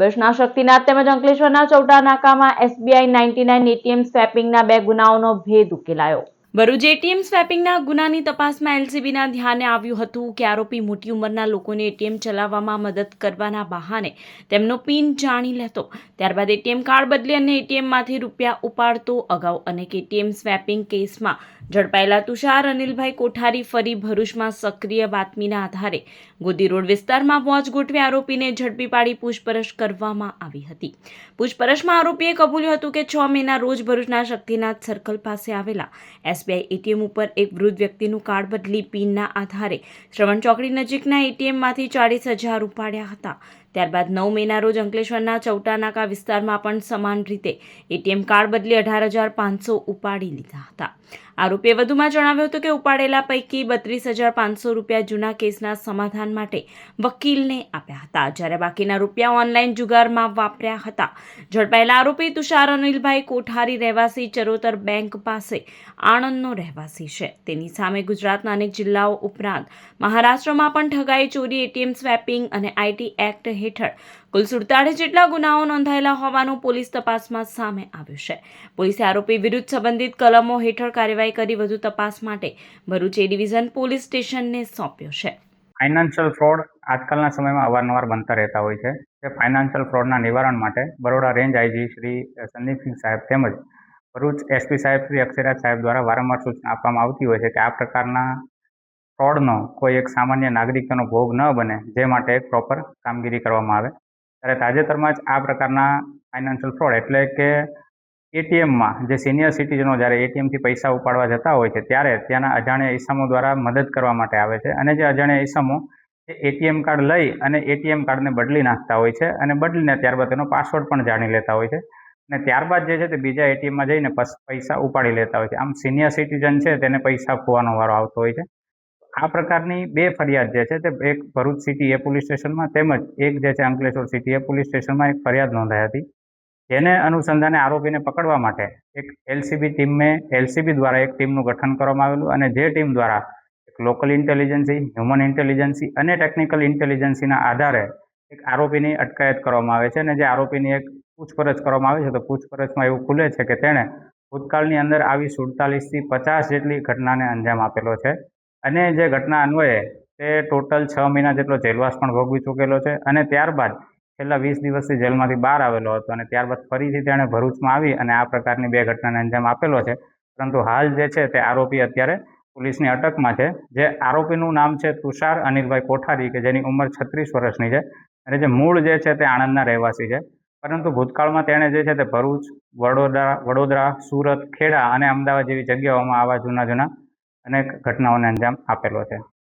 ભરૂચના શક્તિનાથ તેમજ અંકલેશ્વરના ચૌટા નાકામાં SBI 99 ATM સ્વેપિંગના 2 ગુનાઓનો ભેદ ઉકેલાયો। ભરૂચ એટીએમ સ્વેપિંગના ગુનાની તપાસમાં LCBના ધ્યાને આવ્યું હતું કે આરોપી મોટી ઉંમરના લોકોને એટીએમ ચલાવવામાં મદદ કરવાના બહાને તેમનો પિન જાણી લેતો, ત્યારબાદ એટીએમ કાર્ડ બદલી અને એટીએમમાંથી રૂપિયા ઉપાડતો। અગાઉ અનેક એટીએમ સ્વેપિંગ કેસમાં ઝડપાયેલા તુષાર અનિલભાઈ કોઠારી ફરી ભરૂચમાં સક્રિય બાતમીના આધારે ગોદી રોડ વિસ્તારમાં વોચ ગોઠવી આરોપીને ઝડપી પાડી પૂછપરછ કરવામાં આવી હતી। પૂછપરછમાં આરોપીએ કબૂલ્યું હતું કે 6 મેના રોજ ભરૂચના શક્તિનાથ સર્કલ પાસે આવેલા SBI એટીએમ ઉપર એક વૃદ્ધ વ્યક્તિનું કાર્ડ બદલી પિનના આધારે શ્રવણ ચોકડી નજીકના એટીએમમાંથી 40,000 ઉપાડ્યા હતા। ત્યારબાદ 9 મેના રોજ અંકલેશ્વરના ચૌટા નાકા વિસ્તારમાં પણ સમાન રીતે એટીએમ કાર્ડ બદલી 18,500 ઉપાડી લીધા હતા। આરોપીએ વધુમાં જણાવ્યું હતું કે ઉપાડેલા પૈકી 32,500 રૂપિયા જૂના કેસના સમાધાન માટે વકીલને આપ્યા હતા, જ્યારે બાકીના રૂપિયા ઓનલાઈન જુગારમાં વાપર્યા હતા। ઝડપાયેલા આરોપી તુષાર અનિલભાઈ કોઠારી રહેવાસી ચરોતર બેંક પાસે આણંદનો રહેવાસી છે। તેની સામે ગુજરાતના અનેક જિલ્લાઓ ઉપરાંત મહારાષ્ટ્રમાં પણ ઠગાઈ, ચોરી, એટીએમ સ્વેપિંગ અને IT એક્ટ હેઠળ કુલ 47 જેટલા ગુનાઓ નોંધાયેલા હોવાનું પોલીસ તપાસમાં સામે આવ્યું છે। પોલીસે આરોપી વિરુદ્ધ સંબંધિત કલમો હેઠળ કાર્યવાહી કરી વધુ તપાસ માટે ભરૂચ એ ડિવિઝન પોલીસ સ્ટેશનને સોંપ્યો છે। ફાઇનાન્શિયલ ફ્રોડ આજકાલના સમયમાં અવારનવાર બનતા રહેતા હોય છે કે ફાઇનાન્શિયલ ફ્રોડના નિવારણ માટે બરોડા રેન્જ IG શ્રી સંદીપસિંહ સાહેબ તેમજ ભરૂચ SP સાહેબ શ્રી અક્ષયરાજ સાહેબ દ્વારા વારંવાર સૂચના આપવામાં આવતી હોય છે કે આ પ્રકારના ફ્રોડનો કોઈ એક સામાન્ય નાગરિકનો ભોગ ન બને, જે માટે એક પ્રોપર કામગીરી કરવામાં આવે। ત્યારે તાજેતરમાં જ આ પ્રકારના ફાઇનાન્શિયલ ફ્રોડ એટલે કે એટીએમમાં જે સિનિયર સિટીઝનો જ્યારે એટીએમથી પૈસા ઉપાડવા જતા હોય છે ત્યારે ત્યાંના અજાણ્યા ઈસમો દ્વારા મદદ કરવા માટે આવે છે અને જે અજાણ્યા ઈસમો એ એટીએમ કાર્ડ લઈ અને એટીએમ કાર્ડને બદલી નાખતા હોય છે અને બદલીને ત્યારબાદ તેનો પાસવર્ડ પણ જાણી લેતા હોય છે અને ત્યારબાદ જે છે તે બીજા એટીએમમાં જઈને પૈસા ઉપાડી લેતા હોય છે। આમ સિનિયર સિટીઝન છે તેને પૈસા ખોવાનો વારો આવતો હોય છે। આ પ્રકારની 2 ફરિયાદ જે છે તે એક ભરૂચ સિટી એ પોલીસ સ્ટેશનમાં તેમજ એક જે છે અંકલેશ્વર સિટી એ પોલીસ સ્ટેશનમાં એક ફરિયાદ નોંધાઈ હતી, જેને અનુસંધાને આરોપીને પકડવા માટે એક LCB દ્વારા એક ટીમનું ગઠન કરવામાં આવેલું અને જે ટીમ દ્વારા એક લોકલ ઇન્ટેલિજન્સી, હ્યુમન ઇન્ટેલિજન્સી અને ટેકનિકલ ઇન્ટેલિજન્સીના આધારે એક આરોપીની અટકાયત કરવામાં આવે છે અને જે આરોપીની એક પૂછપરછ કરવામાં આવે છે તો પૂછપરછમાં એવું ખુલે છે કે તેણે ભૂતકાળની અંદર આવી 47 થી 50 જેટલી ઘટનાને અંજામ આપેલો છે અને જે ઘટના અન્વયે તે ટોટલ 6 મહિના જેટલો જેલવાસ પણ ભોગવી ચૂકેલો છે અને ત્યારબાદ છેલ્લા 20 દિવસથી જેલમાંથી બહાર આવેલો હતો અને ત્યારબાદ ફરીથી તેણે ભરૂચમાં આવી અને આ પ્રકારની 2 ઘટનાને અંજામ આપેલો છે। પરંતુ હાલ જે છે તે આરોપી અત્યારે પોલીસની અટકમાં છે। જે આરોપીનું નામ છે તુષાર અનિલભાઈ કોઠારી કે જેની ઉંમર 36 વર્ષની છે અને જે મૂળ જે છે તે આણંદના રહેવાસી છે, પરંતુ ભૂતકાળમાં તેણે જે છે તે ભરૂચ, વડોદરા, સુરત, ખેડા અને અમદાવાદ જેવી જગ્યાઓમાં આવા જૂના અનેક ઘટનાઓને અંજામ આપેલો છે।